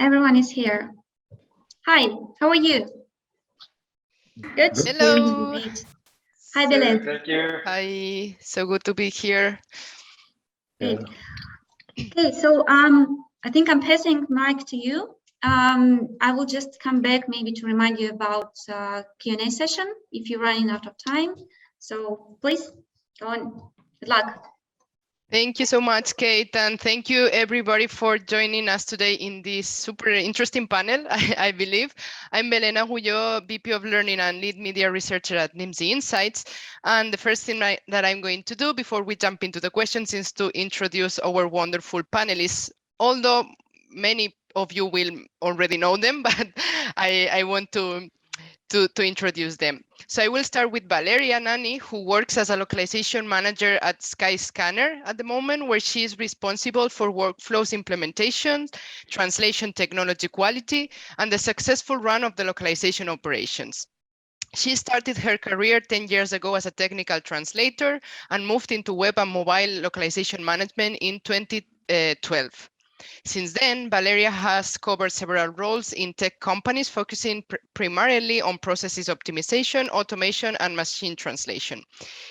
everyone is here. Hi, how are you? Good. Hello. Great. Hi, Belén. Thank you. Hi, so good to be here. Great. Okay, so I think I'm passing mic to you. I will just come back maybe to remind you about Q&A session if you're running out of time. So please go on. Good luck. Thank you so much, Kate, and thank you everybody for joining us today in this super interesting panel, I believe. I'm Belén Agulló, VP of Learning and Lead Media Researcher at Nimdzi Insights. And the first thing that I'm going to do before we jump into the questions is to introduce our wonderful panelists, although many of you will already know them, but I want to introduce them. So I will start with Valeria Nani, who works as a localization manager at Skyscanner at the moment, where she is responsible for workflows implementation, translation technology quality, and the successful run of the localization operations. She started her career 10 years ago as a technical translator and moved into web and mobile localization management in 2012. Since then, Valeria has covered several roles in tech companies, focusing primarily on processes optimization, automation, and machine translation.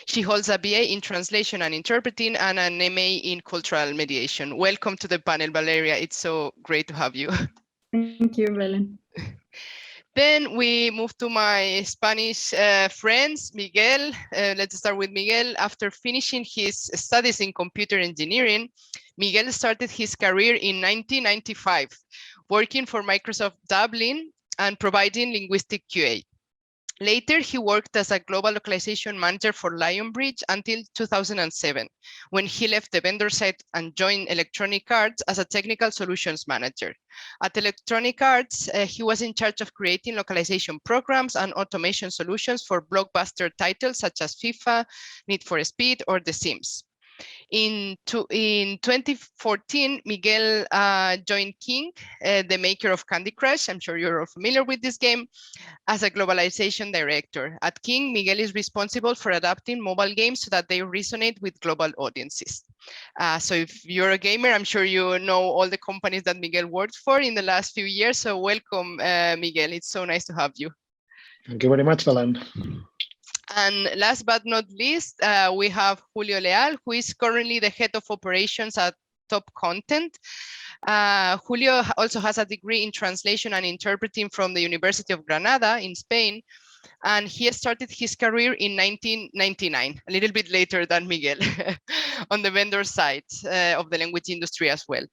She holds a BA in translation and interpreting and an MA in cultural mediation. Welcome to the panel, Valeria. It's so great to have you. Thank you, Belén. Then we move to my Spanish friends, Miguel. Let's start with Miguel. After finishing his studies in computer engineering, Miguel started his career in 1995, working for Microsoft Dublin and providing linguistic QA. Later, he worked as a global localization manager for Lionbridge until 2007, when he left the vendor side and joined Electronic Arts as a technical solutions manager. At Electronic Arts, he was in charge of creating localization programs and automation solutions for blockbuster titles such as FIFA, Need for Speed, or The Sims. In 2014, Miguel joined King, the maker of Candy Crush. I'm sure you're all familiar with this game, as a globalization director. At King, Miguel is responsible for adapting mobile games so that they resonate with global audiences. So if you're a gamer, I'm sure you know all the companies that Miguel worked for in the last few years. So welcome, Miguel. It's so nice to have you. Thank you very much, Belén. And last but not least, we have Julio Leal, who is currently the head of operations at Topcontent. Julio also has a degree in translation and interpreting from the University of Granada in Spain, and he started his career in 1999, a little bit later than Miguel, on the vendor side of the language industry as well.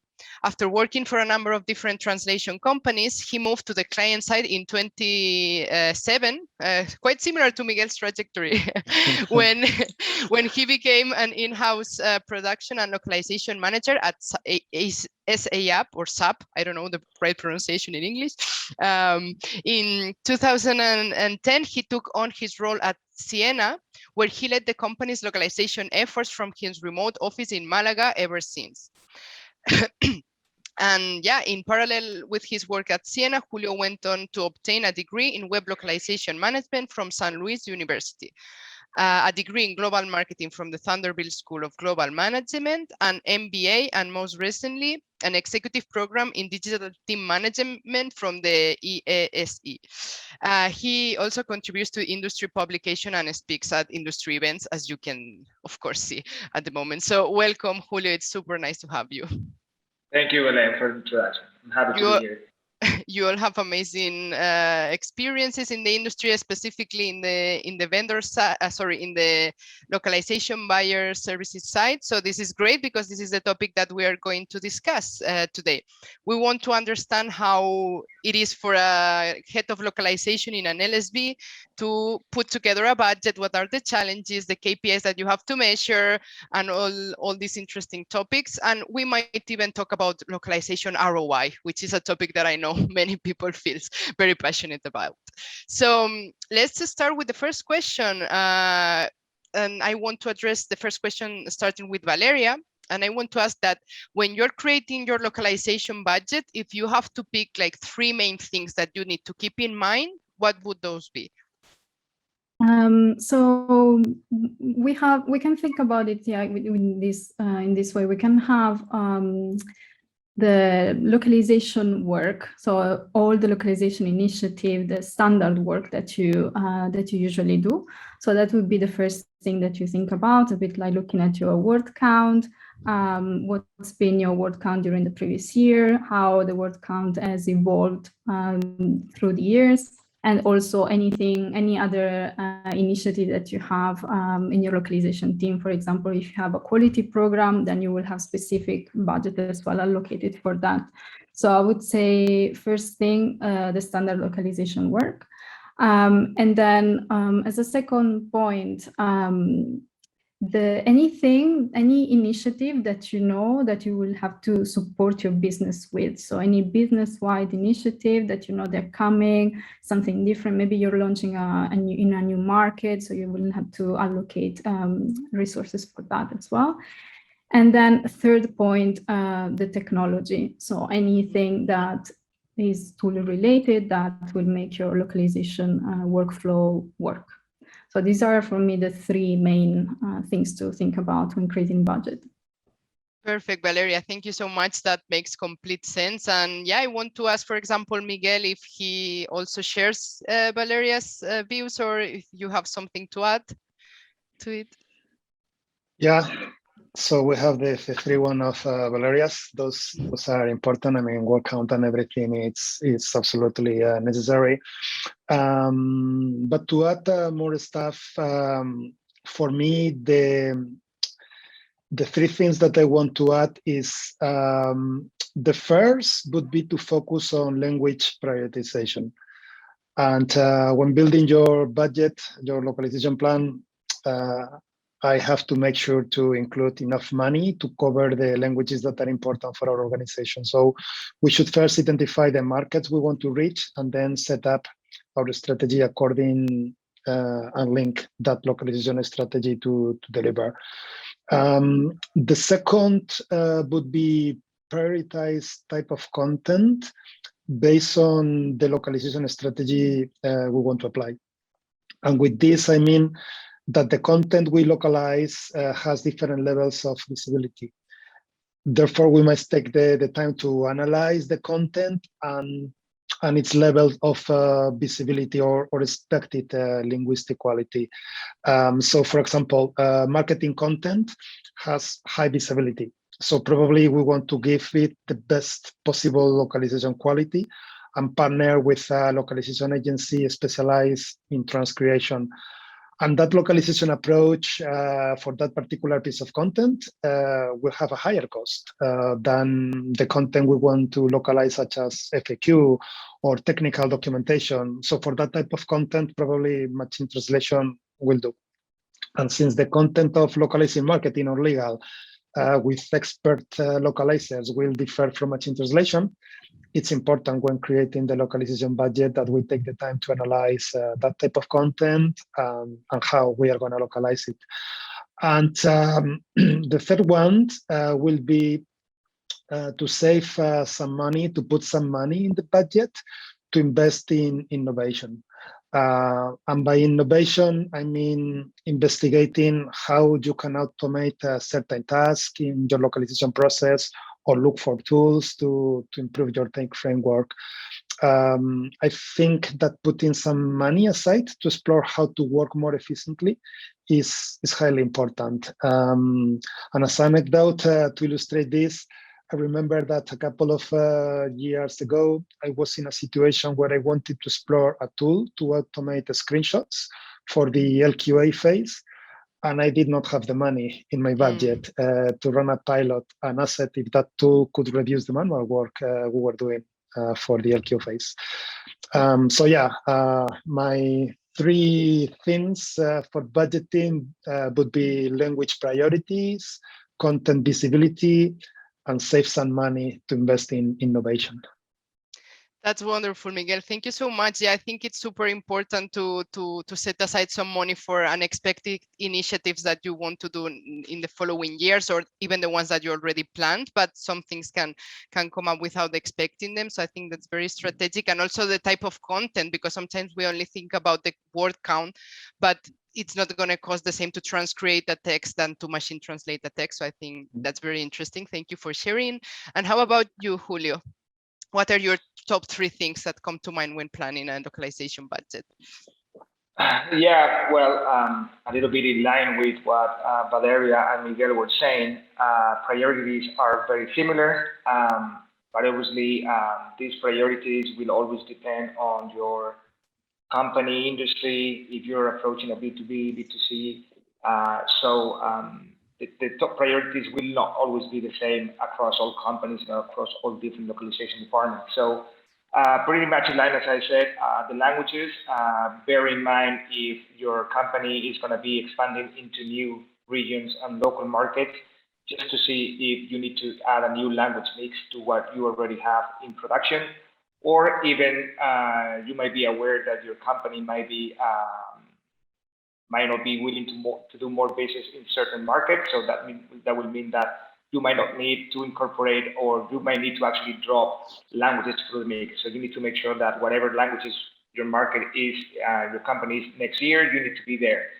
After working for a number of different translation companies, he moved to the client side in 2007, quite similar to Miguel's trajectory, when he became an in-house production and localization manager at SAP or SAP, I don't know the right pronunciation in English. In 2010, he took on his role at Siena, where he led the company's localization efforts from his remote office in Malaga ever since. And yeah, in parallel with his work at Siena, Julio went on to obtain a degree in web localization management from San Luis University, a degree in global marketing from the Vanderbilt School of Global Management, an MBA, and most recently, an executive program in digital team management from the EASE. He also contributes to industry publication and speaks at industry events, as you can, of course, see at the moment. So welcome, Julio. It's super nice to have you. Thank you, Belén, for the introduction. I'm happy to be here. You all have amazing experiences in the industry, specifically in the vendor side, in the localization buyer services side. So this is great because this is the topic that we are going to discuss today. We want to understand how it is for a head of localization in an LSB to put together a budget. What are the challenges, the KPIs that you have to measure, and all these interesting topics. And we might even talk about localization ROI, which is a topic that I know many people feel very passionate about. So let's start with the first question. And I want to address the first question starting with Valeria. And I want to ask that when you're creating your localization budget, if you have to pick like 3 main things that you need to keep in mind, what would those be? So we can think about it, yeah, in this way. We can have the localization work, so all the localization initiative, the standard work that you usually do. So that would be the first thing that you think about, a bit like looking at your word count, what's been your word count during the previous year, how the word count has evolved through the years, and also any other initiative that you have in your localization team. For example, if you have a quality program, then you will have specific budget as well allocated for that. So I would say first thing, the standard localization work. And then as a second point, any initiative that you know that you will have to support your business with. So any business-wide initiative that you know they're coming, something different. Maybe you're launching in a new market, so you will have to allocate resources for that as well. And then third point, the technology. So anything that is tool related that will make your localization workflow work. So these are, for me, the three main things to think about when creating budget. Perfect, Valeria. Thank you so much. That makes complete sense. And yeah, I want to ask, for example, Miguel, if he also shares Valeria's views, or if you have something to add to it. Yeah. So we have the three one of Valeria's. Those are important. I mean, word count and everything. It's absolutely necessary. But to add more stuff, for me, the three things that I want to add is the first would be to focus on language prioritization. And when building your budget, your localization plan, I have to make sure to include enough money to cover the languages that are important for our organization. So we should first identify the markets we want to reach and then set up our strategy according and link that localization strategy to deliver. The second would be prioritize type of content based on the localization strategy we want to apply. And with this, I mean that the content we localize has different levels of visibility. Therefore, we must take the time to analyze the content and its level of visibility or expected linguistic quality. So, for example, marketing content has high visibility. So probably we want to give it the best possible localization quality and partner with a localization agency specialized in transcreation. And that localization approach for that particular piece of content will have a higher cost than the content we want to localize, such as FAQ or technical documentation. So for that type of content, probably machine translation will do. And since the content of localizing marketing or legal with expert localizers will differ from machine translation, it's important when creating the localization budget that we take the time to analyze that type of content and how we are going to localize it. And the third one will be to save some money, to put some money in the budget to invest in innovation. And by innovation, I mean investigating how you can automate a certain task in your localization process or look for tools to improve your tech framework. I think that putting some money aside to explore how to work more efficiently is highly important. And as an anecdote to illustrate this, I remember that a couple of years ago, I was in a situation where I wanted to explore a tool to automate the screenshots for the LQA phase. And I did not have the money in my budget to run a pilot and asked if that tool could reduce the manual work we were doing for the LQ phase. So yeah, my three things for budgeting would be language priorities, content visibility, and save some money to invest in innovation. That's wonderful, Miguel. Thank you so much. Yeah, I think it's super important to set aside some money for unexpected initiatives that you want to do in the following years, or even the ones that you already planned, but some things can come up without expecting them. So I think that's very strategic. And also the type of content, because sometimes we only think about the word count, but it's not going to cost the same to transcreate a text than to machine translate a text. So I think that's very interesting. Thank you for sharing. And how about you, Julio? What are your top 3 things that come to mind when planning a localization budget? Yeah, well, a little bit in line with what Valeria and Miguel were saying, priorities are very similar, but obviously these priorities will always depend on your company, industry, if you're approaching a B2B, B2C. The top priorities will not always be the same across all companies and across all different localization departments. So pretty much in line, as I said, the languages, bear in mind if your company is going to be expanding into new regions and local markets, just to see if you need to add a new language mix to what you already have in production, or even you might be aware that your company might not be willing to do more business in certain markets. So that will mean that you might not need to incorporate, or you might need to actually drop languages to the mix. So you need to make sure that whatever languages your market is, your company is next year, you need to be there.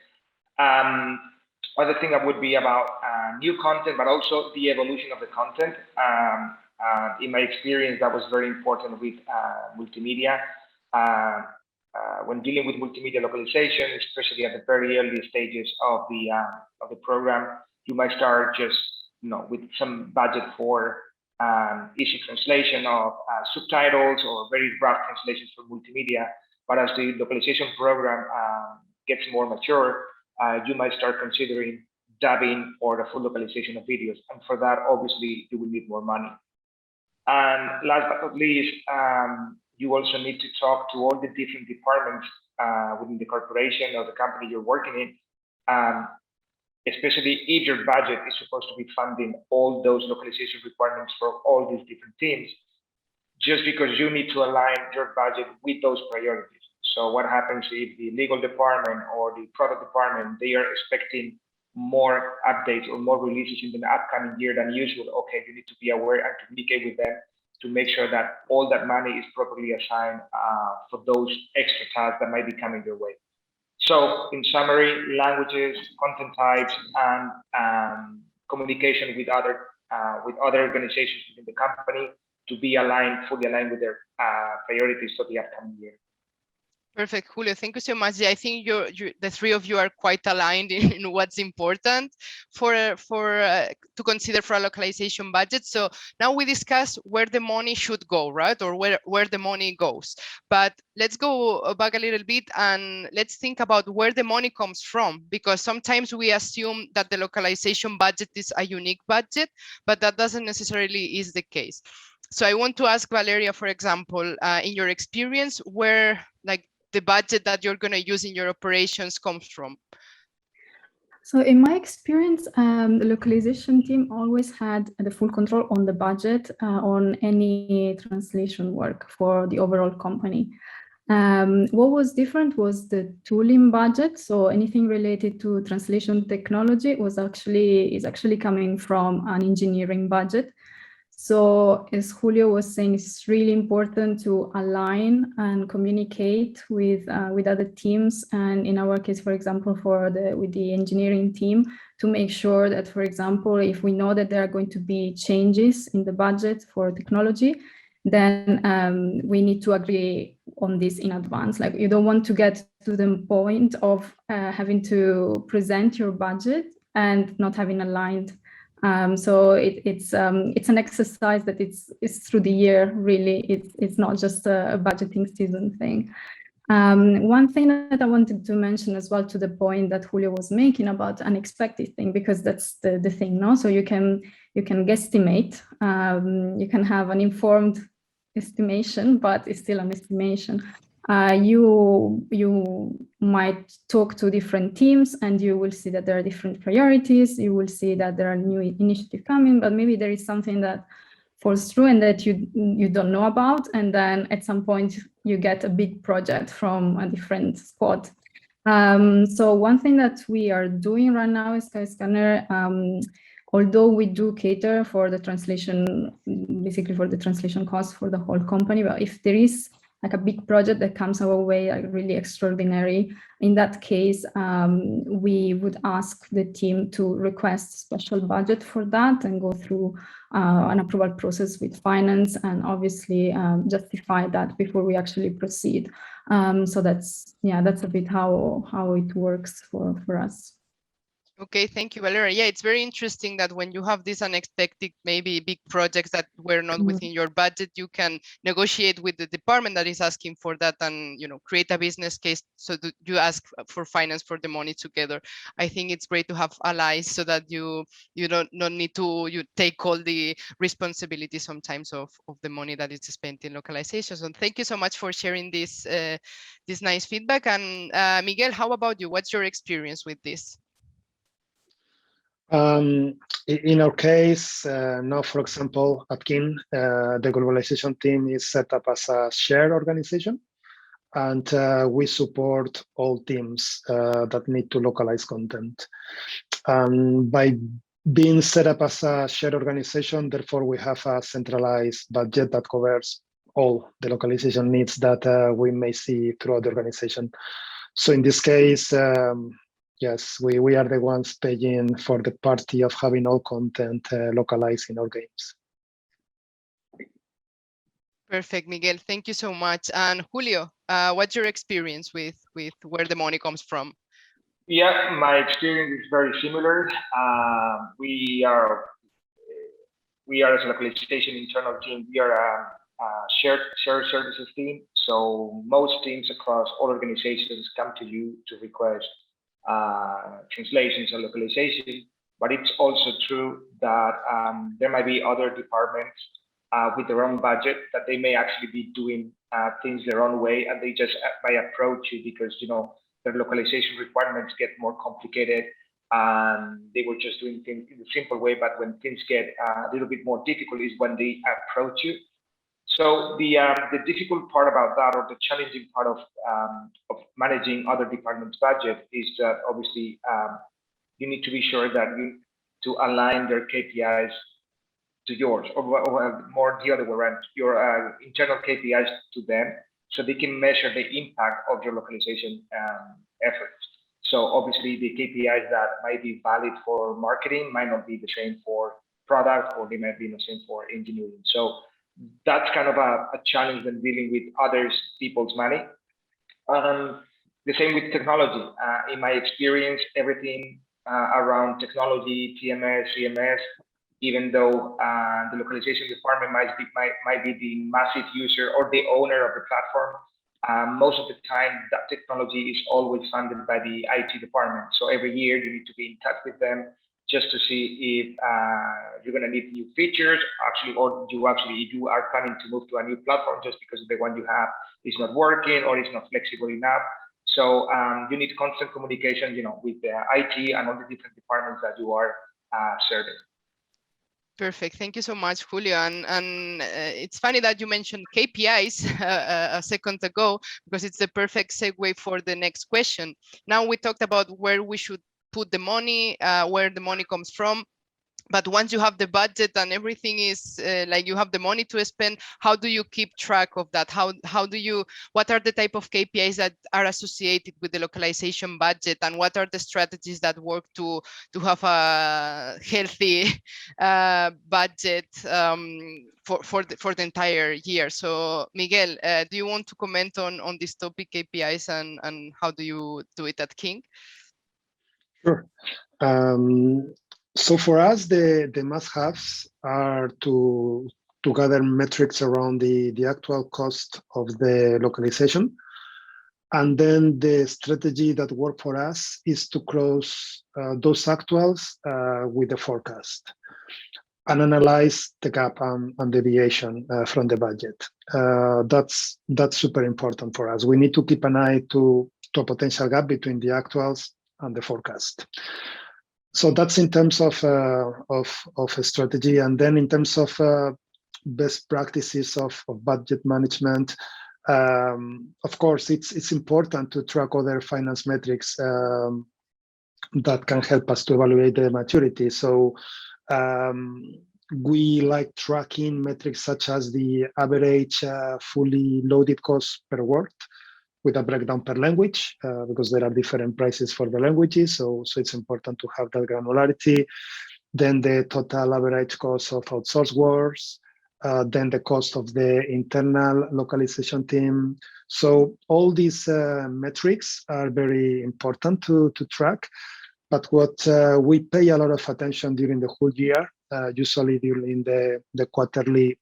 Other thing that would be about new content, but also the evolution of the content. In my experience, that was very important with multimedia. When dealing with multimedia localization, especially at the very early stages of the program, you might start just with some budget for easy translation of subtitles or very rough translations for multimedia. But as the localization program gets more mature, you might start considering dubbing or the full localization of videos. And for that, obviously, you will need more money. And last but not least, you also need to talk to all the different departments within the corporation or the company you're working in, especially if your budget is supposed to be funding all those localization requirements for all these different teams, just because you need to align your budget with those priorities. So what happens if the legal department or the product department, they are expecting more updates or more releases in the upcoming year than usual? Okay, you need to be aware and communicate with them to make sure that all that money is properly assigned for those extra tasks that might be coming your way. So in summary, languages, content types, and communication with other organizations within the company to be fully aligned with their priorities for the upcoming year. Perfect, Julio. Thank you so much. Yeah, I think the 3 of you are quite aligned in what's important to consider for a localization budget. So now we discussed where the money should go, right? Or where the money goes. But let's go back a little bit and let's think about where the money comes from, because sometimes we assume that the localization budget is a unique budget, but that doesn't necessarily is the case. So I want to ask Valeria, for example, in your experience, where the budget that you're going to use in your operations comes from? So in my experience, the localization team always had the full control on the budget on any translation work for the overall company. What was different was the tooling budget. So anything related to translation technology is actually coming from an engineering budget. So as Julio was saying, it's really important to align and communicate with other teams. And in our case, for example, with the engineering team, to make sure that, for example, if we know that there are going to be changes in the budget for technology, then we need to agree on this in advance. Like, you don't want to get to the point of having to present your budget and not having aligned. So it's an exercise that it's through the year, really. It's not just a budgeting season thing. One thing that I wanted to mention as well, to the point that Julio was making about unexpected thing, because that's the thing, no? So you can guesstimate, you can have an informed estimation, but it's still an estimation. You might talk to different teams and you will see that there are different priorities. You will see that there are new initiatives coming, but maybe there is something that falls through and that you don't know about. And then at some point you get a big project from a different spot. So one thing that we are doing right now is Skyscanner. Although we do cater for the translation, basically for the translation costs for the whole company, but if there is like a big project that comes our way, like really extraordinary. In that case, we would ask the team to request special budget for that and go through an approval process with finance, and obviously justify that before we actually proceed. So that's a bit how it works for us. Okay, thank you, Valeria. Yeah, it's very interesting that when you have these unexpected, maybe big projects that were not within your budget, you can negotiate with the department that is asking for that, and create a business case so that you ask for finance for the money together. I think it's great to have allies so that you don't need to take all the responsibility sometimes of the money that is spent in localization. So thank you so much for sharing this this nice feedback. And Miguel, how about you? What's your experience with this? In our case, now, for example, at KIN, the globalization team is set up as a shared organization, and we support all teams that need to localize content. By being set up as a shared organization, therefore, we have a centralized budget that covers all the localization needs that we may see throughout the organization. So in this case, yes, we are the ones paying for the party of having all content localized in our games. Perfect, Miguel. Thank you so much. And Julio, what's your experience with where the money comes from? Yeah, my experience is very similar. We are as a localization internal team. We are a shared services team. So most teams across all organizations come to you to request translations and localization, but it's also true that there might be other departments with their own budget that they may actually be doing things their own way, and they just might approach you because their localization requirements get more complicated, and they were just doing things in a simple way. But when things get a little bit more difficult is when they approach you. So the difficult part about that, or the challenging part of managing other departments' budget, is that obviously you need to be sure that you to align their KPIs to yours, or more the other way around, your internal KPIs to them, so they can measure the impact of your localization efforts. So obviously the KPIs that might be valid for marketing might not be the same for product, or they might be the same for engineering. So that's kind of a challenge when dealing with other people's money. The same with technology. In my experience, everything around technology, TMS, CMS, even though the localization department might be the massive user or the owner of the platform, most of the time that technology is always funded by the IT department. So every year you need to be in touch with them just to see if you're going to need new features, or if you are planning to move to a new platform just because the one you have is not working or is not flexible enough. So you need constant communication, with the IT and all the different departments that you are serving. Perfect. Thank you so much, Julio. And it's funny that you mentioned KPIs a second ago, because it's the perfect segue for the next question. Now we talked about where we should put the money, where the money comes from. But once you have the budget and everything is like you have the money to spend, how do you keep track of that? What are the type of KPIs that are associated with the localization budget, and what are the strategies that work to have a healthy budget for the entire year? So Miguel, do you want to comment on this topic, KPIs, and how do you do it at King? Sure. So for us, the must-haves are to gather metrics around the actual cost of the localization. And then the strategy that worked for us is to close those actuals with the forecast and analyze the gap and deviation from the budget. That's super important for us. We need to keep an eye to a potential gap between the actuals and the forecast. So that's in terms of a strategy. And then in terms of best practices of budget management, of course, it's important to track other finance metrics that can help us to evaluate the maturity. So we like tracking metrics such as the average fully loaded cost per word with a breakdown per language, because there are different prices for the languages. So it's important to have that granularity. Then the total average cost of outsourced words, then the cost of the internal localization team. So all these metrics are very important to track. But what we pay a lot of attention during the whole year, usually during the quarterly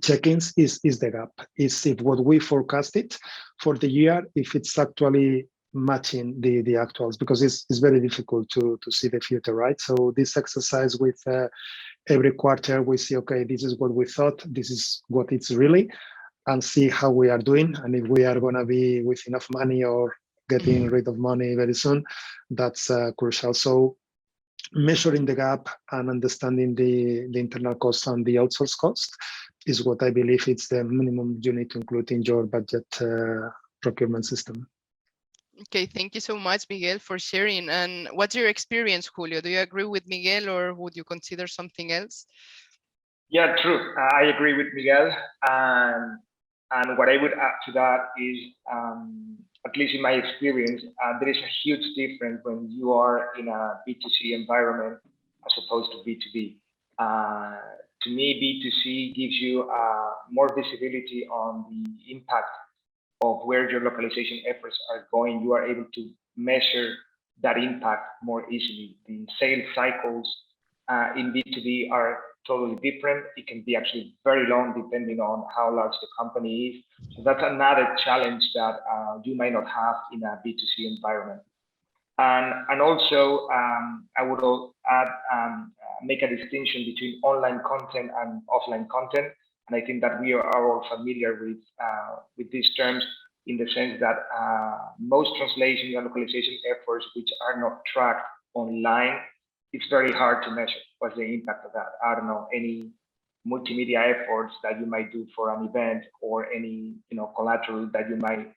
check-ins, is the gap. Is if what we forecasted for the year, if it's actually matching the actuals, because it's very difficult to see the future, right? So this exercise with every quarter, we see, okay, this is what we thought, this is what it's really, and see how we are doing, and if we are going to be with enough money or getting rid of money very soon. That's crucial. So measuring the gap and understanding the internal cost and the outsourced cost is what I believe it's the minimum you need to include in your budget procurement system. Okay, thank you so much, Miguel, for sharing. And what's your experience, Julio? Do you agree with Miguel, or would you consider something else? Yeah, true. I agree with Miguel. And what I would add to that is, at least in my experience, there is a huge difference when you are in a B2C environment as opposed to B2B. To me, B2C gives you more visibility on the impact of where your localization efforts are going. You are able to measure that impact more easily. The sales cycles in B2B are totally different. It can be actually very long depending on how large the company is. So that's another challenge that you might not have in a B2C environment. And also, I would add, make a distinction between online content and offline content. And I think that we are all familiar with these terms, in the sense that most translation and localization efforts which are not tracked online, it's very hard to measure what's the impact of that. I don't know, any multimedia efforts that you might do for an event, or any collateral that you might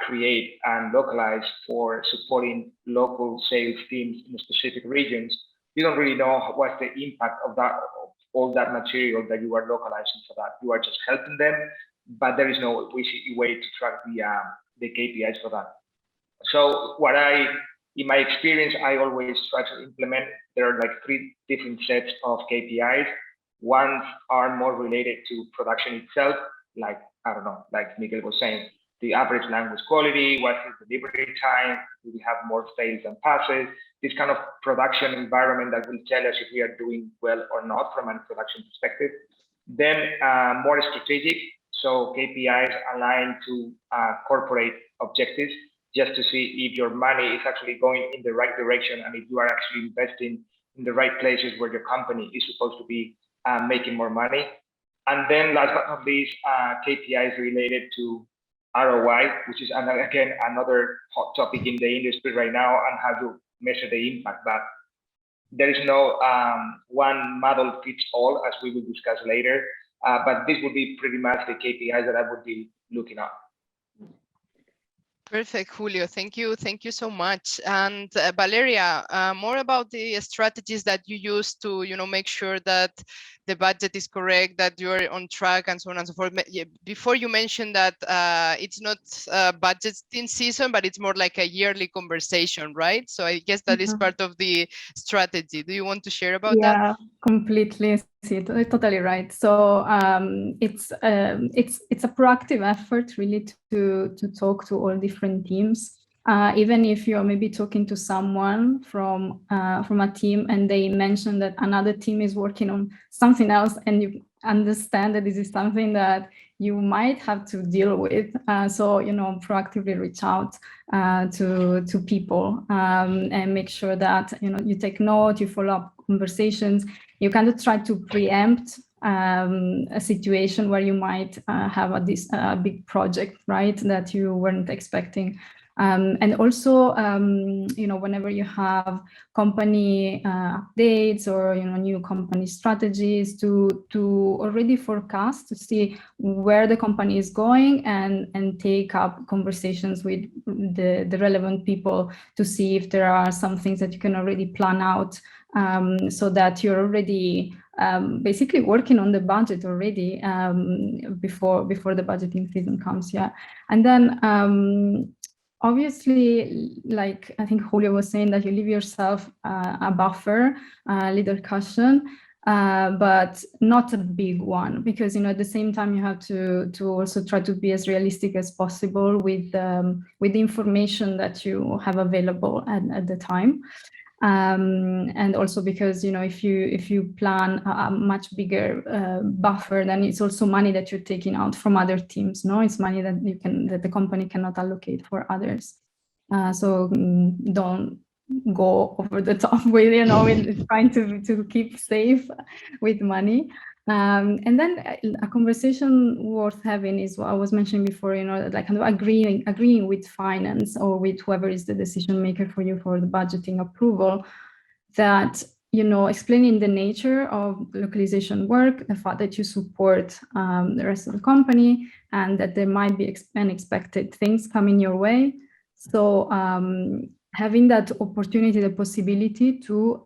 create and localize for supporting local sales teams in specific regions. You don't really know what's the impact of that, of all that material that you are localizing for that. You are just helping them, but there is no easy way to track the KPIs for that. So in my experience, I always try to implement, there are like 3 different sets of KPIs. Ones are more related to production itself, like, I don't know, like Miguel was saying, the average language quality, what is the delivery time, do we have more fails than passes, this kind of production environment that will tell us if we are doing well or not from a production perspective. Then more strategic, so KPIs aligned to corporate objectives, just to see if your money is actually going in the right direction, and if you are actually investing in the right places where your company is supposed to be making more money. And then last but not least, KPIs related to ROI, which is again another hot topic in the industry right now, and how to measure the impact. But there is no one model fits all, as we will discuss later. But this would be pretty much the KPIs that I would be looking at. Perfect, Julio. Thank you. Thank you so much. And Valeria, more about the strategies that you use to, make sure that the budget is correct, that you're on track, and so on and so forth. Before, you mentioned that it's not budgeting season, but it's more like a yearly conversation, right? So I guess that is part of the strategy. Do you want to share about that? Yeah, completely. Totally right. So it's a proactive effort, really, to talk to all different teams. Even if you're maybe talking to someone from a team and they mention that another team is working on something else, and you understand that this is something that you might have to deal with. So, proactively reach out to people and make sure that, you take note, you follow up conversations. You kind of try to preempt a situation where you might have a big project, right, that you weren't expecting. And also, whenever you have company updates or new company strategies, to already forecast, to see where the company is going, and take up conversations with the relevant people to see if there are some things that you can already plan out, so that you're already basically working on the budget already before the budgeting season comes. Yeah, and then obviously, like I think Julio was saying, that you leave yourself a buffer, a little cushion, but not a big one, because at the same time you have to also try to be as realistic as possible with the information that you have available at the time. And also because if you plan a much bigger buffer, then it's also money that you're taking out from other teams. No, it's money that the company cannot allocate for others. So don't go over the top with with trying to keep safe with money. And then a conversation worth having is what I was mentioning before, like kind of agreeing with finance or with whoever is the decision maker for you for the budgeting approval, that, explaining the nature of localization work, the fact that you support the rest of the company, and that there might be unexpected things coming your way. So having that opportunity, the possibility to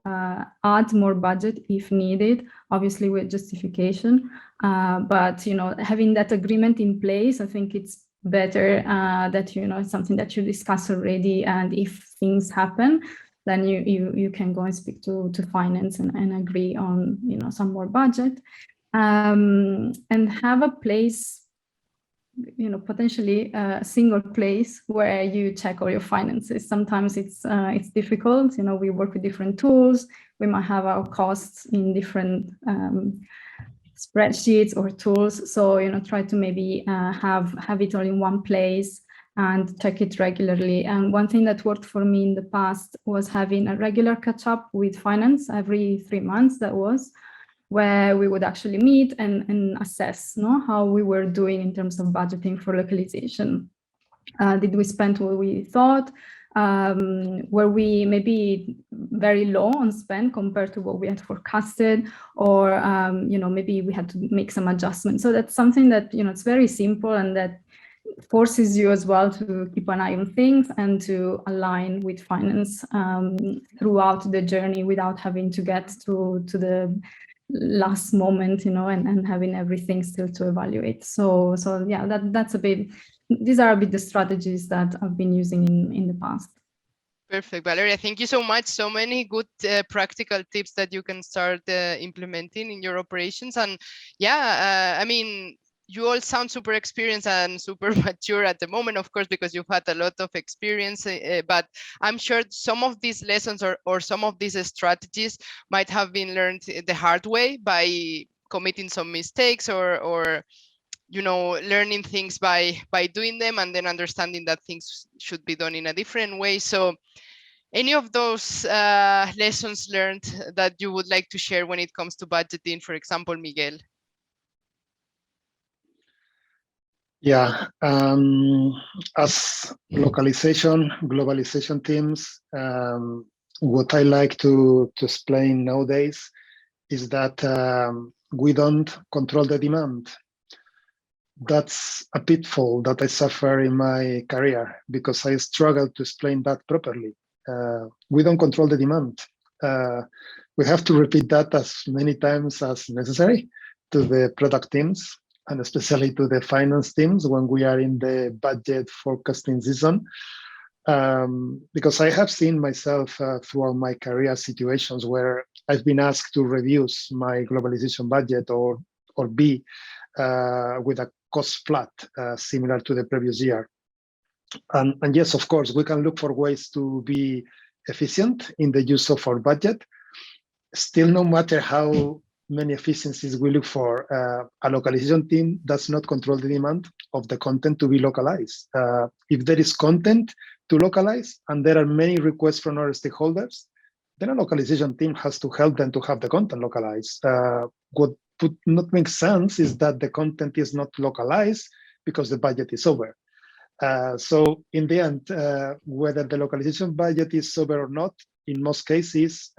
add more budget if needed, obviously with justification, but having that agreement in place, I think it's better that it's something that you discuss already, and if things happen, then you can go and speak to finance and agree on some more budget, and have a place, potentially a single place where you check all your finances. Sometimes it's difficult. We work with different tools. We might have our costs in different spreadsheets or tools. So try to maybe have it all in one place and check it regularly. And one thing that worked for me in the past was having a regular catch up with finance every 3 months. That was where we would actually meet and assess how we were doing in terms of budgeting for localization. Did we spend what we thought? Were we maybe very low on spend compared to what we had forecasted? Or maybe we had to make some adjustments. So that's something that it's very simple, and that forces you as well to keep an eye on things and to align with finance throughout the journey, without having to get to the last moment, and having everything still to evaluate. So yeah, that's a bit. These are a bit the strategies that I've been using in the past. Perfect, Valeria. Thank you so much. So many good practical tips that you can start implementing in your operations. And yeah, I mean, you all sound super experienced and super mature at the moment, of course, because you've had a lot of experience, but I'm sure some of these lessons or some of these strategies might have been learned the hard way by committing some mistakes or learning things by doing them, and then understanding that things should be done in a different way. So any of those lessons learned that you would like to share when it comes to budgeting, for example, Miguel? Yeah, as globalization teams, what I like to explain nowadays is that we don't control the demand. That's a pitfall that I suffer in my career, because I struggle to explain that properly. We don't control the demand. We have to repeat that as many times as necessary to the product teams, and especially to the finance teams when we are in the budget forecasting season. Because I have seen myself throughout my career situations where I've been asked to reduce my globalization budget or be with a cost flat similar to the previous year. And yes, of course, we can look for ways to be efficient in the use of our budget. Still, no matter how many efficiencies we look for, a localization team does not control the demand of the content to be localized. If there is content to localize and there are many requests from our stakeholders, then a localization team has to help them to have the content localized. What would not make sense is that the content is not localized because the budget is over. So in the end, whether the localization budget is sober or not, in most cases,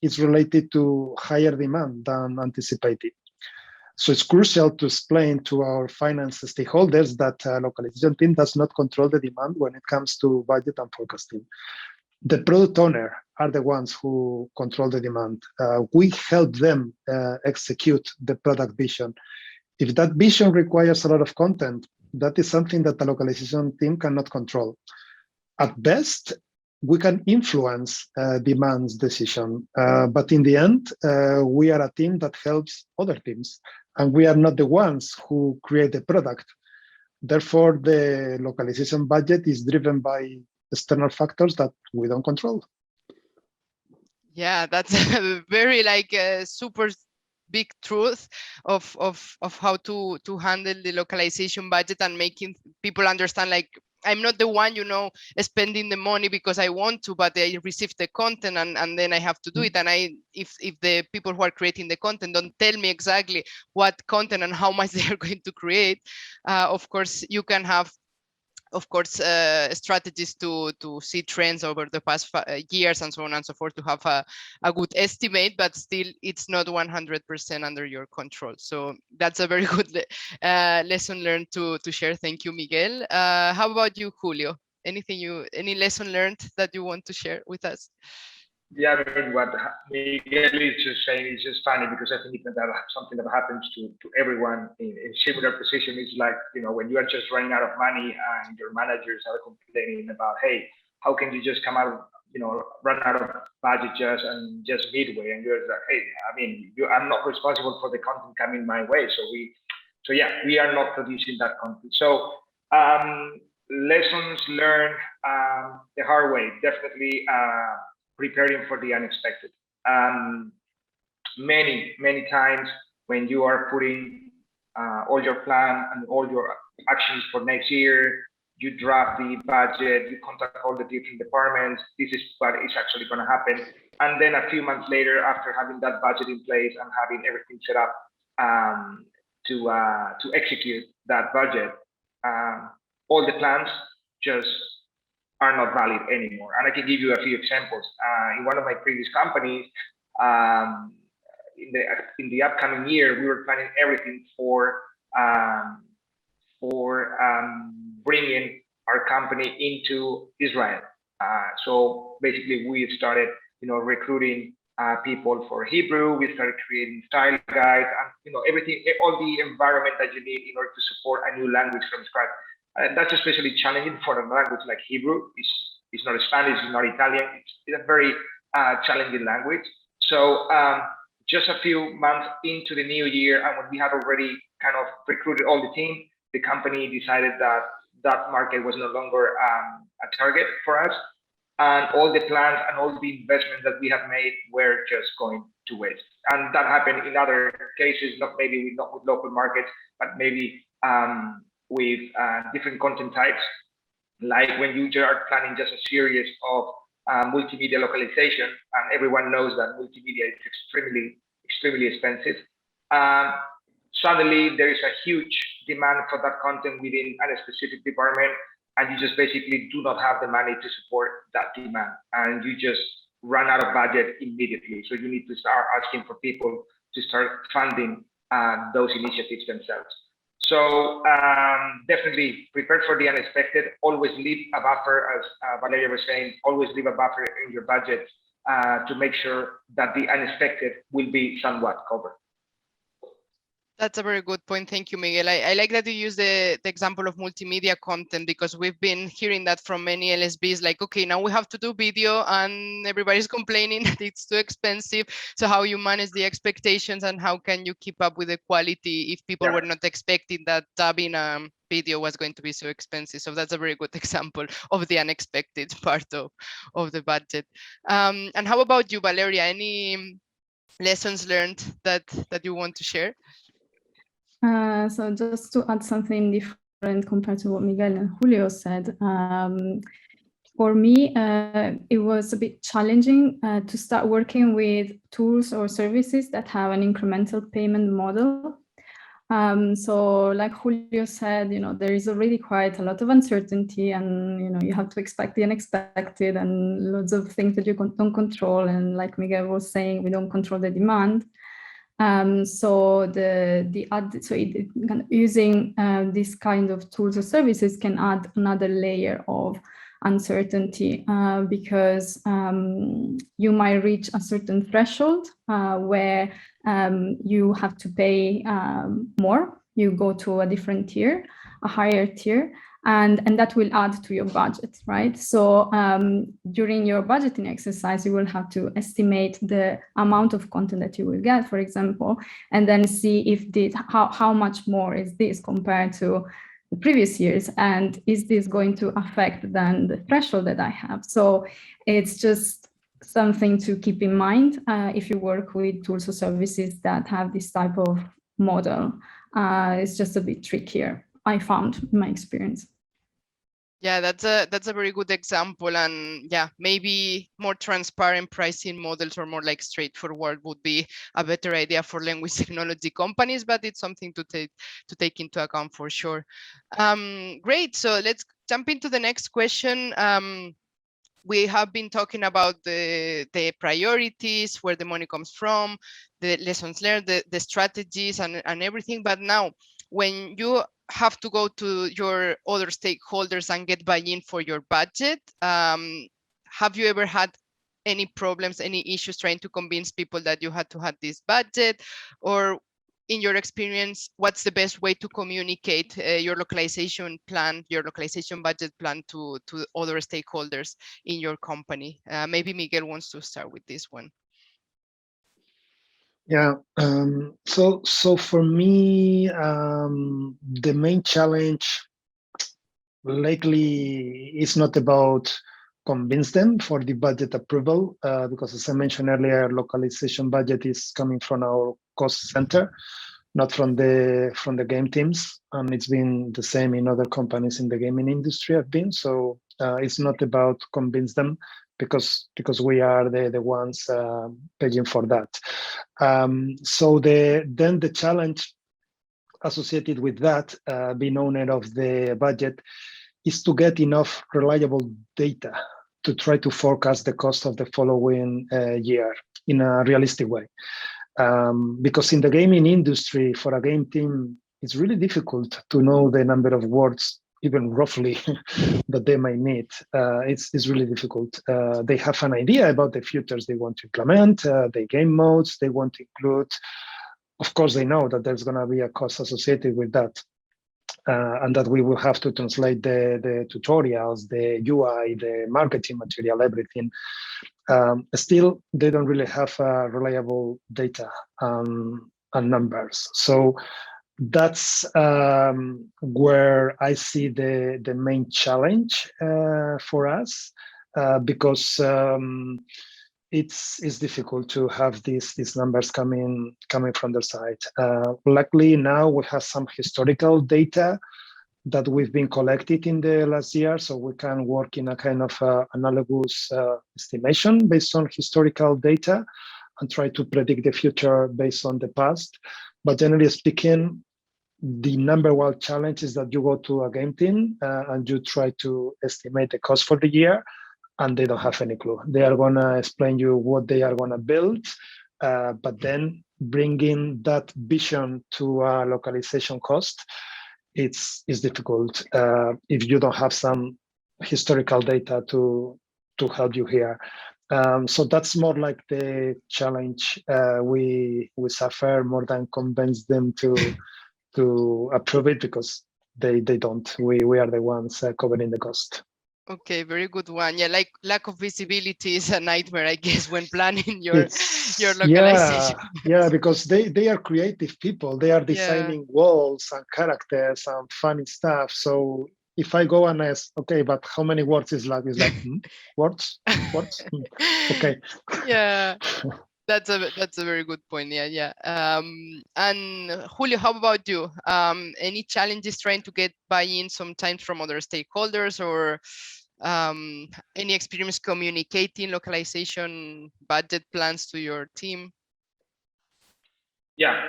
it's related to higher demand than anticipated. So it's crucial to explain to our finance stakeholders that localization team does not control the demand when it comes to budget and forecasting. The product owner are the ones who control the demand. We help them execute the product vision. If that vision requires a lot of content, that is something that the localization team cannot control. At best, we can influence demand's decision, but in the end, we are a team that helps other teams, and we are not the ones who create the product. Therefore, the localization budget is driven by external factors that we don't control. Yeah, that's a very super big truth of how to handle the localization budget and making people understand, like, I'm not the one, spending the money because I want to, but I receive the content and then I have to do it. And if the people who are creating the content don't tell me exactly what content and how much they are going to create, of course, you can have strategies to see trends over the past years and so on and so forth to have a good estimate, but still it's not 100% under your control. So that's a very good lesson learned to share. Thank you, Miguel. How about you, Julio? Any lesson learned that you want to share with us? Yeah, I mean, what Miguel is just saying is just funny, because I think that something that happens to everyone in similar position is like, when you are just running out of money and your managers are complaining about, hey, how can you just come out of, run out of budget just midway, and you're like, hey, I mean, I'm not responsible for the content coming my way. So we are not producing that content. So lessons learned the hard way, definitely. Preparing for the unexpected. Many times when you are putting all your plan and all your actions for next year, you draft the budget, you contact all the different departments, this is what is actually going to happen. And then a few months later, after having that budget in place and having everything set up to execute that budget, all the plans just are not valid anymore. And I can give you a few examples. In one of my previous companies, in the upcoming year, we were planning everything for bringing our company into Israel. So basically, we started, recruiting people for Hebrew. We started creating style guides, and everything, all the environment that you need in order to support a new language from scratch. That's especially challenging for a language like Hebrew. It's not Spanish, it's not Italian. It's a very challenging language. So just a few months into the new year, and when we had already kind of recruited all the team, the company decided that that market was no longer a target for us. And all the plans and all the investments that we have made were just going to waste. And that happened in other cases, not with local markets, but maybe with different content types, like when you are planning just a series of multimedia localization, and everyone knows that multimedia is extremely expensive. Suddenly, there is a huge demand for that content within a specific department, and you just basically do not have the money to support that demand, and you just run out of budget immediately. So you need to start asking for people to start funding those initiatives themselves. So definitely prepare for the unexpected. Always leave a buffer, as Valeria was saying, always leave a buffer in your budget to make sure that the unexpected will be somewhat covered. That's a very good point. Thank you, Miguel. I like that you use the example of multimedia content, because we've been hearing that from many LSBs, like, okay, now we have to do video and everybody's complaining that it's too expensive. So how you manage the expectations and how can you keep up with the quality if people were not expecting that dubbing video was going to be so expensive? So that's a very good example of the unexpected part of the budget. And how about you, Valeria? Any lessons learned that you want to share? So just to add something different compared to what Miguel and Julio said, for me, it was a bit challenging to start working with tools or services that have an incremental payment model. So like Julio said, there is already quite a lot of uncertainty, and you have to expect the unexpected and lots of things that you don't control. And like Miguel was saying, we don't control the demand. So using this kind of tools or services can add another layer of uncertainty, because you might reach a certain threshold where you have to pay more. You go to a different tier, a higher tier, and that will add to your budget, right? So during your budgeting exercise, you will have to estimate the amount of content that you will get, for example, and then see if how much more is this compared to the previous years, and is this going to affect then the threshold that I have? So it's just something to keep in mind if you work with tools or services that have this type of model. It's just a bit trickier, I found, in my experience. Yeah, that's a very good example, and yeah, maybe more transparent pricing models or more like straightforward would be a better idea for language technology companies, but it's something to take into account for sure. Great, so let's jump into the next question. We have been talking about the priorities, where the money comes from, the lessons learned, the strategies and everything, but now when you have to go to your other stakeholders and get buy-in for your budget, have you ever had any problems, any issues trying to convince people that you had to have this budget? Or in your experience, what's the best way to communicate your localization plan, your localization budget plan to other stakeholders in your company? Maybe Miguel wants to start with this one. Yeah. So for me, the main challenge lately is not about convince them for the budget approval, because as I mentioned earlier, localization budget is coming from our cost center, not from the game teams, and it's been the same in other companies in the gaming industry I've been. So it's not about convince them, because we are the ones paying for that. So the challenge associated with that, being owner of the budget, is to get enough reliable data to try to forecast the cost of the following year in a realistic way. Because in the gaming industry, for a game team, it's really difficult to know the number of words, even roughly, that they might need. It's really difficult. They have an idea about the features they want to implement, the game modes they want to include. Of course, they know that there's going to be a cost associated with that. And that we will have to translate the tutorials, the UI, the marketing material, everything. Still, they don't really have reliable data and numbers. So that's where I see the main challenge for us, because it's difficult to have these numbers coming from the side. Luckily, now we have some historical data that we've been collected in the last year, so we can work in a kind of analogous estimation based on historical data and try to predict the future based on the past. But generally speaking, the number one challenge is that you go to a game team and you try to estimate the cost for the year, and they don't have any clue. They are going to explain you what they are going to build, but then bringing that vision to a localization cost, it's difficult if you don't have some historical data to help you here. So that's more like the challenge we suffer, more than convince them to approve it, because they don't. We are the ones covering the cost. Okay, very good one. Yeah, like lack of visibility is a nightmare, I guess, when planning your localization. Yeah, because they are creative people. They are designing walls and characters and funny stuff. So if I go and ask, okay, but how many words is like? It's like words. Okay. Yeah, that's a very good point. Yeah. And Julio, how about you? Any challenges trying to get buy-in sometimes from other stakeholders, or any experience communicating localization budget plans to your team? Yeah,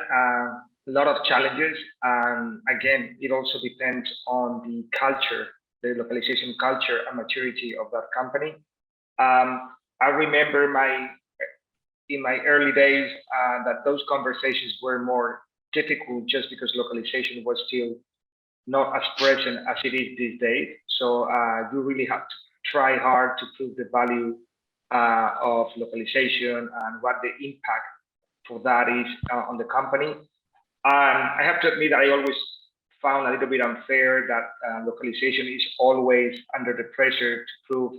lot of challenges. And again, it also depends on the culture, the localization culture and maturity of that company. I remember in my early days that those conversations were more difficult just because localization was still not as present as it is these days. So you really have to try hard to prove the value of localization and what the impact for that is on the company. I have to admit that I always found a little bit unfair that localization is always under the pressure to prove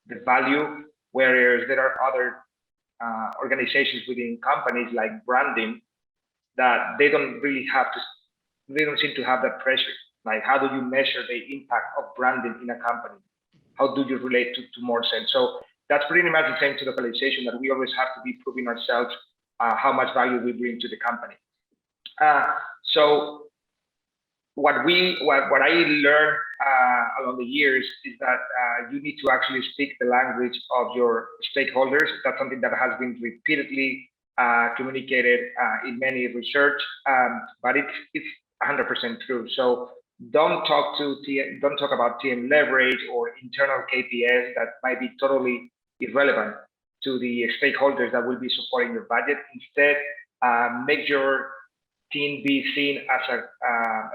the value, whereas there are other organizations within companies like branding that they don't seem to have that pressure. Like, how do you measure the impact of branding in a company? How do you relate to more sense? So that's pretty much the same to localization, that we always have to be proving ourselves how much value we bring to the company. So what I learned along the years is that you need to actually speak the language of your stakeholders. That's something that has been repeatedly communicated in many research, but it's 100% true. So don't talk about TM leverage or internal KPIs that might be totally irrelevant to the stakeholders that will be supporting your budget. Instead, make your team be seen as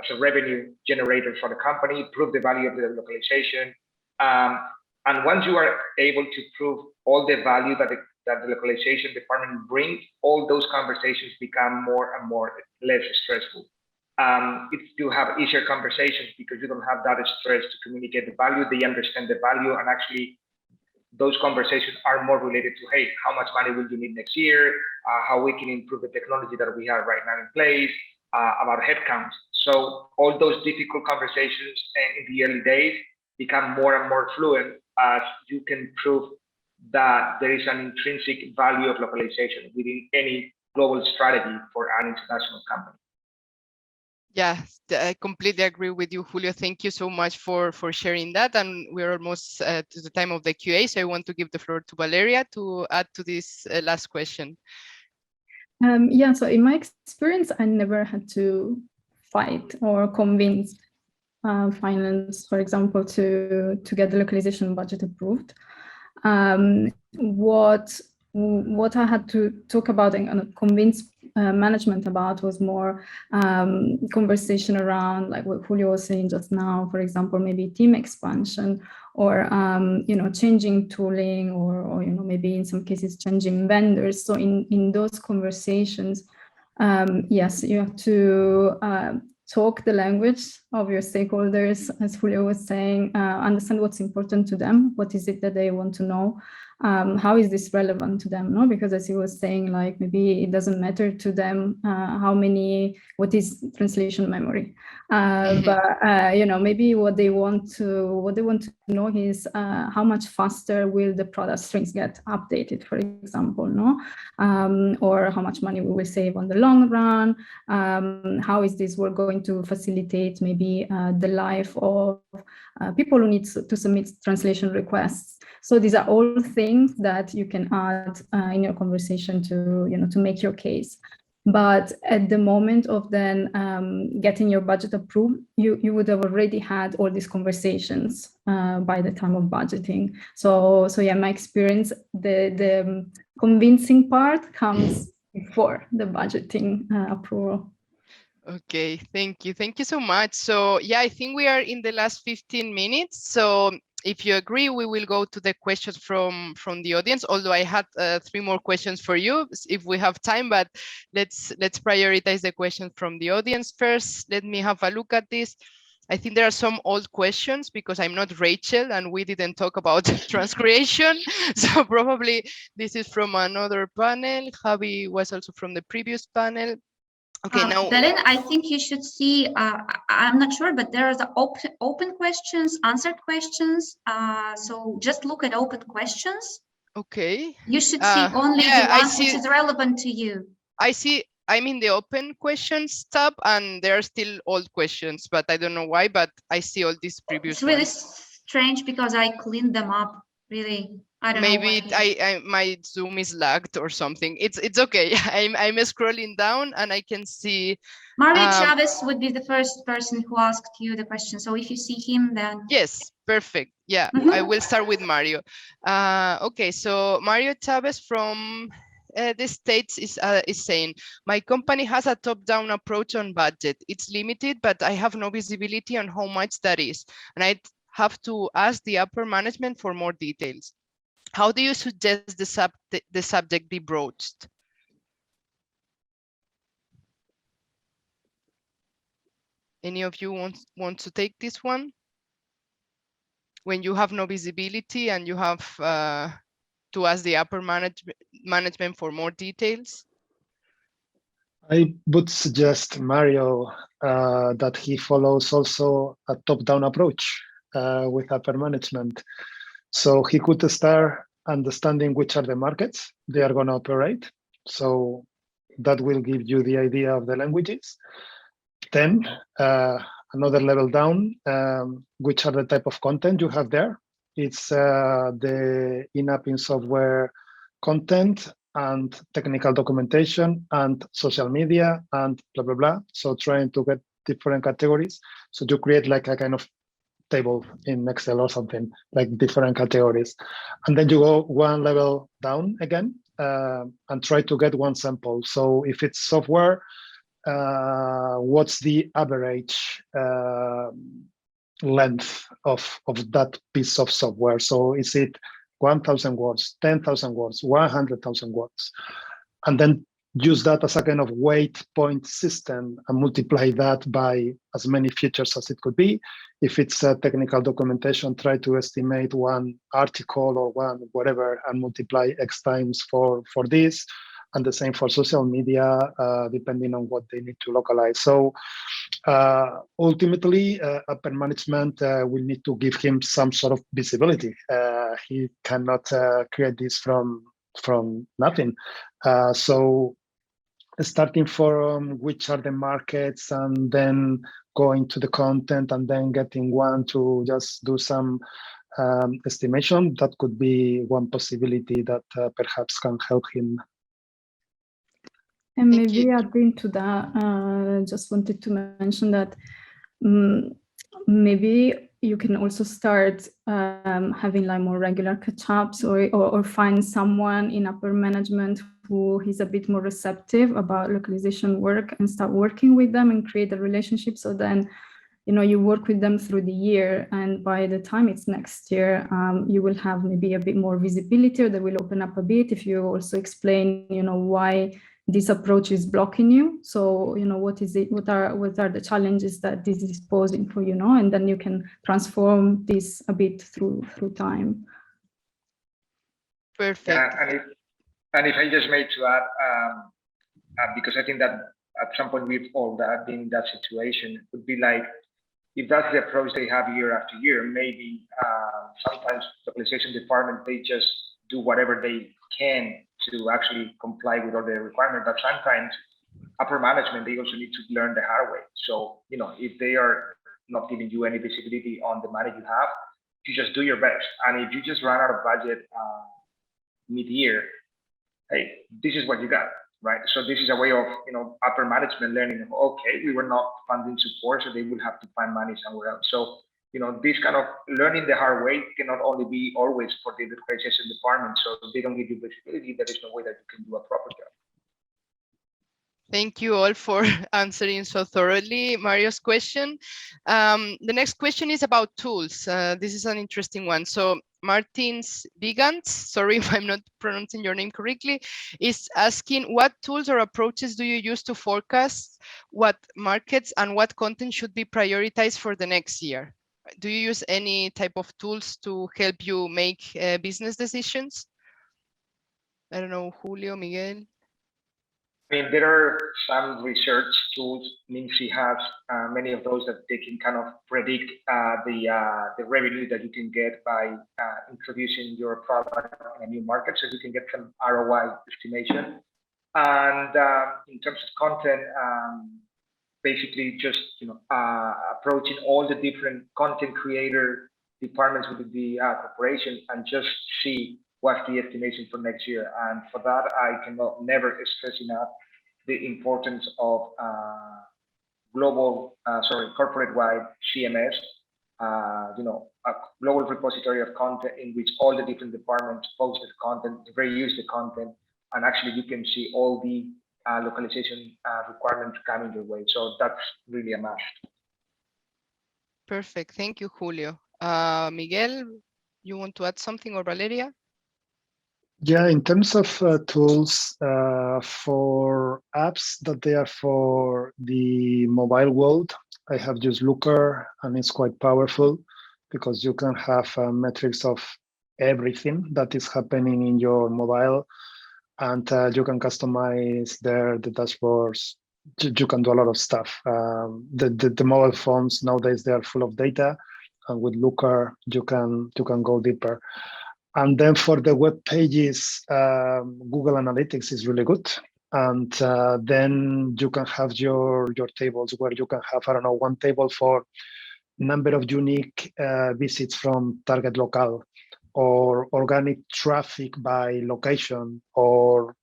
a revenue generator for the company, prove the value of the localization. And once you are able to prove all the value that the localization department brings, all those conversations become more and more less stressful. You have easier conversations because you don't have that stress to communicate the value. They understand the value, and actually those conversations are more related to, hey, how much money will you need next year? How we can improve the technology that we have right now in place, about headcounts. So all those difficult conversations in the early days become more and more fluent as you can prove that there is an intrinsic value of localization within any global strategy for an international company. Yeah, I completely agree with you, Julio. Thank you so much for sharing that. And we're almost to the time of the QA, so I want to give the floor to Valeria to add to this last question. Yeah, so in my experience, I never had to fight or convince finance, for example, to get the localization budget approved. What I had to talk about and convince management about was more conversation around, like what Julio was saying just now, for example, maybe team expansion, or changing tooling, or maybe in some cases changing vendors. So in those conversations, yes, you have to talk the language of your stakeholders, as Julio was saying, understand what's important to them, what is it that they want to know, how is this relevant to them, no? Because as he was saying, like, maybe it doesn't matter to them what is translation memory, but maybe what they want to know is how much faster will the product strings get updated, for example, no? Or how much money we will save on the long run, how is this work going to facilitate maybe the life of people who need to submit translation requests. So these are all things that you can add in your conversation to make your case. But at the moment of then getting your budget approved, you would have already had all these conversations by the time of budgeting. So yeah, my experience, the convincing part comes before the budgeting approval. Okay, thank you so much. So yeah, I think we are in the last 15 minutes. So if you agree, we will go to the questions from the audience, although I had 3 more questions for you if we have time, but let's prioritize the questions from the audience first. Let me have a look at this. I think there are some old questions because I'm not Rachel and we didn't talk about transcreation. So probably this is from another panel. Javi was also from the previous panel. Okay, now Belén, I think you should see, I'm not sure, but there are the open questions, answered questions. So just look at open questions. Okay. You should see only the ones which is relevant to you. I'm in the open questions tab and there are still old questions, but I don't know why, but I see all these previous It's really ones. strange because I cleaned them up, really. I don't know. Maybe my Zoom is lagged or something. It's okay. I'm scrolling down and I can see. Mario Chavez would be the first person who asked you the question. So if you see him, then Yes, perfect. Yeah, I will start with Mario. Okay, so Mario Chavez from the States is saying, my company has a top-down approach on budget. It's limited, but I have no visibility on how much that is, and I have to ask the upper management for more details. How do you suggest the subject be broached? Any of you want to take this one? When you have no visibility and you have to ask the upper management for more details? I would suggest Mario that he follows also a top-down approach with upper management. So he could start understanding which are the markets they are going to operate. So that will give you the idea of the languages. Then another level down, which are the type of content you have there. It's the in-app in software content and technical documentation and social media and blah, blah, blah. So trying to get different categories. So you create like a kind of table in Excel or something, like different categories. And then you go one level down again and try to get one sample. So if it's software, what's the average length of that piece of software? So is it 1,000 words, 10,000 words, 100,000 words? And then use that as a kind of weight point system and multiply that by as many features as it could be. If it's a technical documentation, try to estimate one article or one whatever and multiply X times for this. And the same for social media, depending on what they need to localize. So ultimately, upper management will need to give him some sort of visibility. He cannot create this from nothing. So starting from which are the markets and then going to the content and then getting one to just do some estimation, that could be one possibility that perhaps can help him. And maybe adding to that, just wanted to mention that maybe you can also start having like more regular catch-ups or find someone in upper management who is a bit more receptive about localization work and start working with them and create a relationship. So then, you know, you work with them through the year, and by the time it's next year, you will have maybe a bit more visibility, or they will open up a bit if you also explain, you know, why this approach is blocking you. So, you know, what is it? What are the challenges that this is posing for you, know? And then you can transform this a bit through time. Perfect. And if I just made to add, because I think that at some point we've all been in that situation, it would be like, if that's the approach they have year after year, maybe sometimes the localization department, they just do whatever they can to actually comply with all the requirements. But sometimes upper management, they also need to learn the hard way. So, you know, if they are not giving you any visibility on the money you have, you just do your best. And if you just run out of budget mid-year, hey, this is what you got, right? So this is a way of, you know, upper management learning, okay, we were not funding support, so they will have to find money somewhere else. So, you know, this kind of learning the hard way cannot only be always for the localization department. So if they don't give you visibility, there is no way that you can do a proper job. Thank you all for answering so thoroughly Mario's question. The next question is about tools. This is an interesting one. So Martins Vigans, sorry if I'm not pronouncing your name correctly, is asking, what tools or approaches do you use to forecast what markets and what content should be prioritized for the next year? Do you use any type of tools to help you make business decisions? I don't know, Julio, Miguel. I mean, there are some research tools. Nimdzi has many of those that they can kind of predict the revenue that you can get by introducing your product in a new market, so you can get some ROI estimation. And in terms of content, basically just, you know, approaching all the different content creator departments within the corporation and just see what's the estimation for next year. And for that, I cannot never stress enough the importance of corporate-wide CMS, a global repository of content in which all the different departments post the content, reuse the content, and actually you can see all the localization requirements coming your way. So that's really a must. Perfect. Thank you, Julio. Miguel, you want to add something, or Valeria? Yeah, in terms of tools for apps that they are for the mobile world, I have used Looker, and it's quite powerful because you can have metrics of everything that is happening in your mobile, and you can customize there the dashboards. You can do a lot of stuff. The mobile phones nowadays, they are full of data, and with Looker you can go deeper. And then for the web pages, Google Analytics is really good. And then you can have your tables where you can have, I don't know, one table for number of unique visits from target locale, or organic traffic by location, or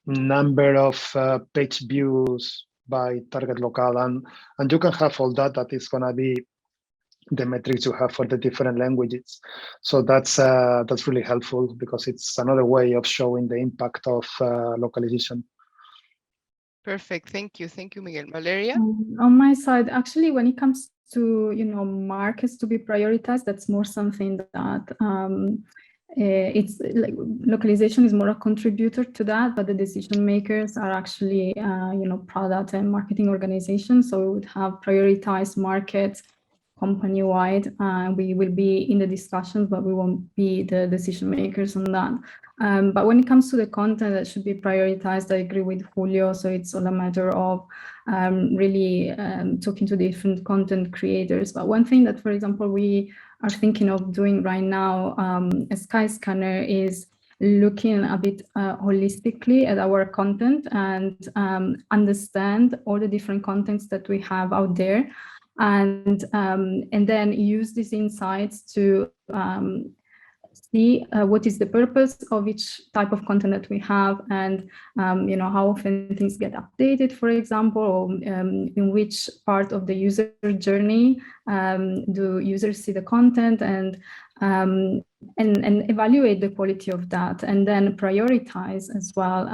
number of page views by target locale. And you can have all that. That is going to be the metrics you have for the different languages. So that's really helpful because it's another way of showing the impact of localization. Perfect. Thank you, Miguel. Valeria? On my side, actually, when it comes to markets to be prioritized, that's more something that it's like localization is more a contributor to that, but the decision makers are actually product and marketing organizations. So we would have prioritized markets company-wide. We will be in the discussions, but we won't be the decision makers on that. But when it comes to the content that should be prioritized, I agree with Julio. So it's all a matter of really talking to different content creators. But one thing that, for example, we are thinking of doing right now at Skyscanner is looking a bit holistically at our content and understand all the different contents that we have out there. And then use these insights to see what is the purpose of each type of content that we have, and how often things get updated, for example, or in which part of the user journey do users see the content, and evaluate the quality of that, and then prioritize as well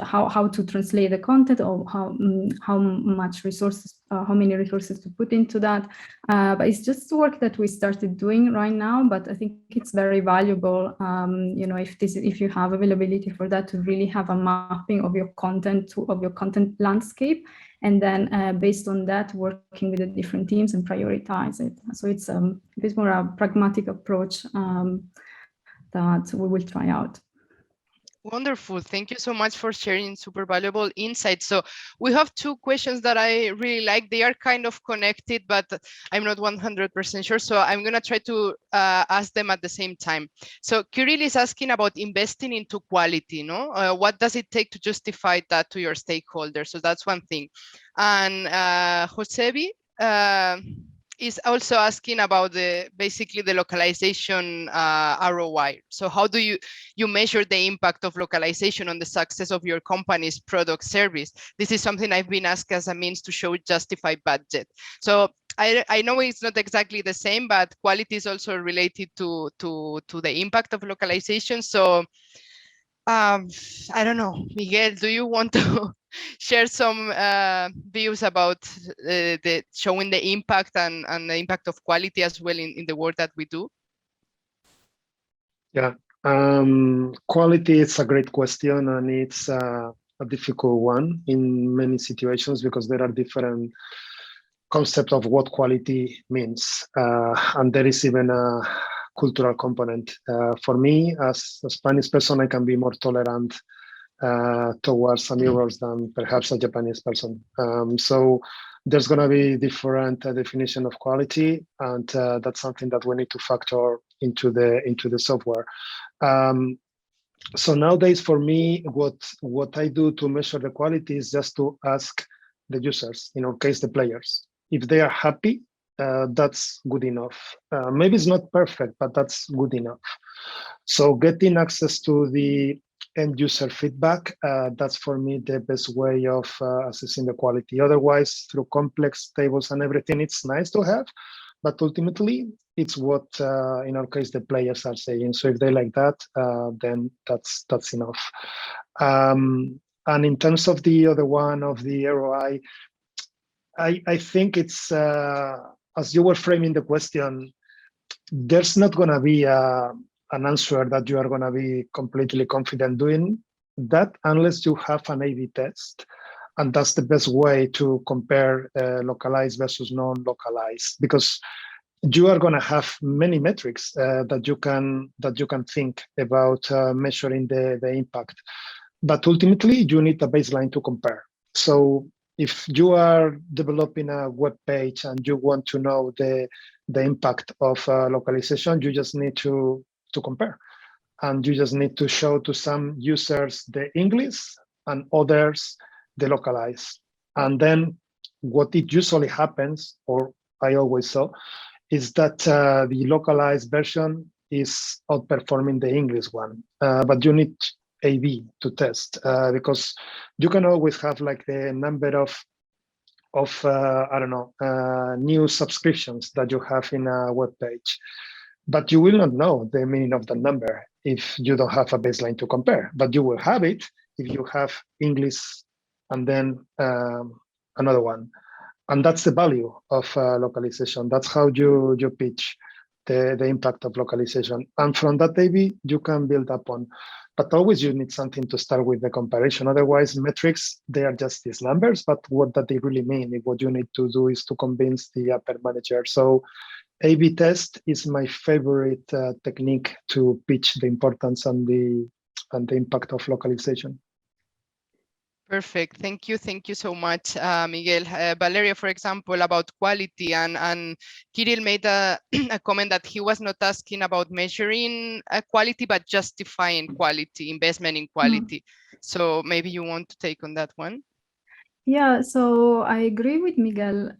how to translate the content, or how much resources, how many resources to put into that. But it's just work that we started doing right now, but I think it's very valuable, if you have availability for that, to really have a mapping of your content, of your content landscape, and then based on that, working with the different teams and prioritize it. So it's a bit more a pragmatic approach that we will try out. Wonderful. Thank you so much for sharing super valuable insights. So we have two questions that I really like. They are kind of connected, but I'm not 100% sure. So I'm going to try to ask them at the same time. So Kirill is asking about investing into quality, no? What does it take to justify that to your stakeholders? So that's one thing. And Josebi is also asking about basically the localization ROI. So how do you measure the impact of localization on the success of your company's product service? This is something I've been asked as a means to show justified budget. So I know it's not exactly the same, but quality is also related to the impact of localization. So I don't know, Miguel, do you want to share some views about the showing the impact and the impact of quality as well in the work that we do? Yeah, quality is a great question, and it's a difficult one in many situations because there are different concepts of what quality means, and there is even a cultural component. For me, as a Spanish person, I can be more tolerant towards some errors than perhaps a Japanese person. So there's going to be different definition of quality, and that's something that we need to factor into the software. So nowadays, for me, what I do to measure the quality is just to ask the users, in our case, the players, if they are happy. That's good enough. Maybe it's not perfect, but that's good enough. So getting access to the end user feedback, that's for me the best way of assessing the quality. Otherwise, through complex tables and everything, it's nice to have, but ultimately it's what in our case the players are saying. So if they like that, then that's enough. And in terms of the other one, of the ROI, I think it's as you were framing the question, there's not going to be an answer that you are going to be completely confident doing that unless you have an A/B test. And that's the best way to compare localized versus non-localized, because you are going to have many metrics that you can think about measuring the impact. But ultimately, you need a baseline to compare. So if you are developing a web page and you want to know the impact of localization, you just need to compare. And you just need to show to some users the English and others the localized. And then what it usually happens, or I always saw, is that the localized version is outperforming the English one. But you need A/B to test because you can always have like the number of I don't know, new subscriptions that you have in a web page, but you will not know the meaning of the number if you don't have a baseline to compare. But you will have it if you have English and then another one, and that's the value of localization. That's how you pitch the impact of localization, and from that A/B you can build upon. But always you need something to start with the comparison. Otherwise, metrics, they are just these numbers, but what that they really mean, what you need to do is to convince the upper manager. So A/B test is my favorite technique to pitch the importance and the impact of localization. Perfect. Thank you so much, Miguel. Valeria, for example, about quality, and Kirill made a comment that he was not asking about measuring quality, but justifying quality, investment in quality. So maybe you want to take on that one? Yeah, so I agree with Miguel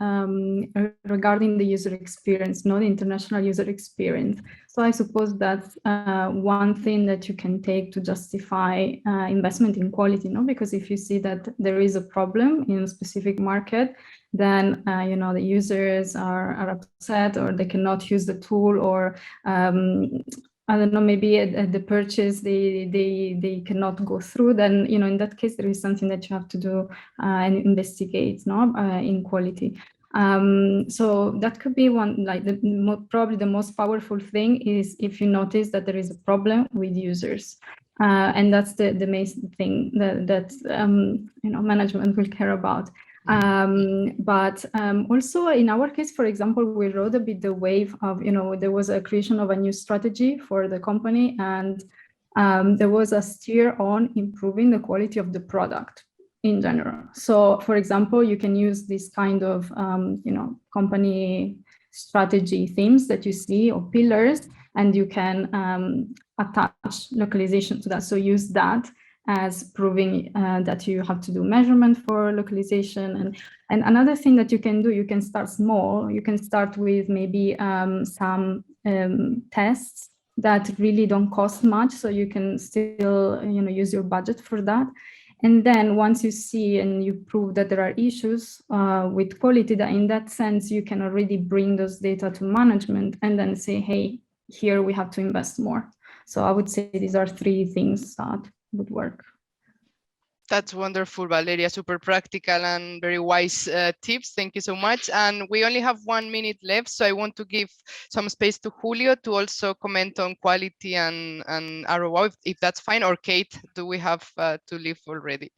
regarding the user experience, not the international user experience. So I suppose that's one thing that you can take to justify investment in quality, no? Because if you see that there is a problem in a specific market, then you know, the users are upset, or they cannot use the tool, or I don't know, maybe at the purchase they cannot go through, then, you know, in that case there is something that you have to do and investigate, no, in quality. So that could be one, like probably the most powerful thing is if you notice that there is a problem with users. And that's the main thing that you know, management will care about. But also in our case, for example, we rode a bit the wave of, you know, there was a creation of a new strategy for the company, and there was a steer on improving the quality of the product in general. So for example, you can use this kind of, you know, company strategy themes that you see, or pillars, and you can attach localization to that. So use that as proving that you have to do measurement for localization. And another thing that you can do, you can start small. You can start with maybe some tests that really don't cost much, so you can still, you know, use your budget for that. And then once you see and you prove that there are issues with quality, that in that sense you can already bring those data to management and then say, hey, here we have to invest more. So I would say these are three things that would work. That's wonderful, Valeria. Super practical and very wise tips. Thank you so much. And we only have 1 minute left, so I want to give some space to Julio to also comment on quality and ROI, if that's fine. Or Kate, do we have to leave already?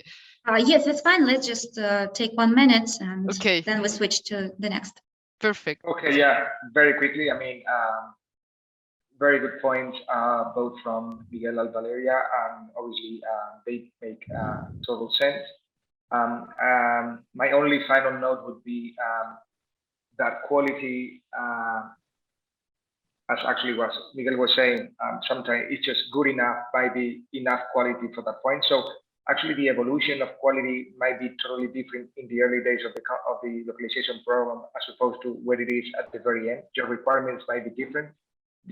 Yes, it's fine. Let's just take 1 minute, and okay, then we switch to the next. Perfect. Okay, yeah, very quickly. I mean, very good points, both from Miguel and Valeria, and obviously they make total sense. My only final note would be that quality, as actually was Miguel was saying, sometimes it's just good enough, might be enough quality for that point. So actually the evolution of quality might be totally different in the early days of the localization program as opposed to what it is at the very end. Your requirements might be different.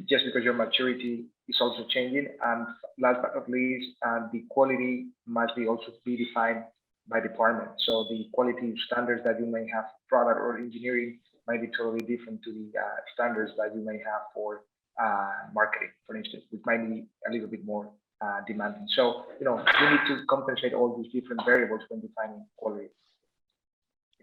just because your maturity is also changing. And last but not least, the quality must be also be defined by department. So the quality standards that you may have for product or engineering might be totally different to the standards that you may have for marketing, for instance, which might be a little bit more demanding. So, you need to compensate all these different variables when defining quality.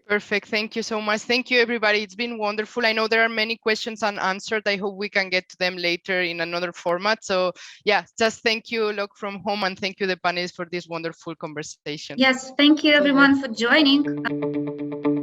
Perfect. Thank you so much. Thank you, everybody. It's been wonderful. I know there are many questions unanswered. I hope we can get to them later in another format. So yeah, just thank you, Locke from home, and thank you, the panelists, for this wonderful conversation. Yes, thank you, everyone, for joining.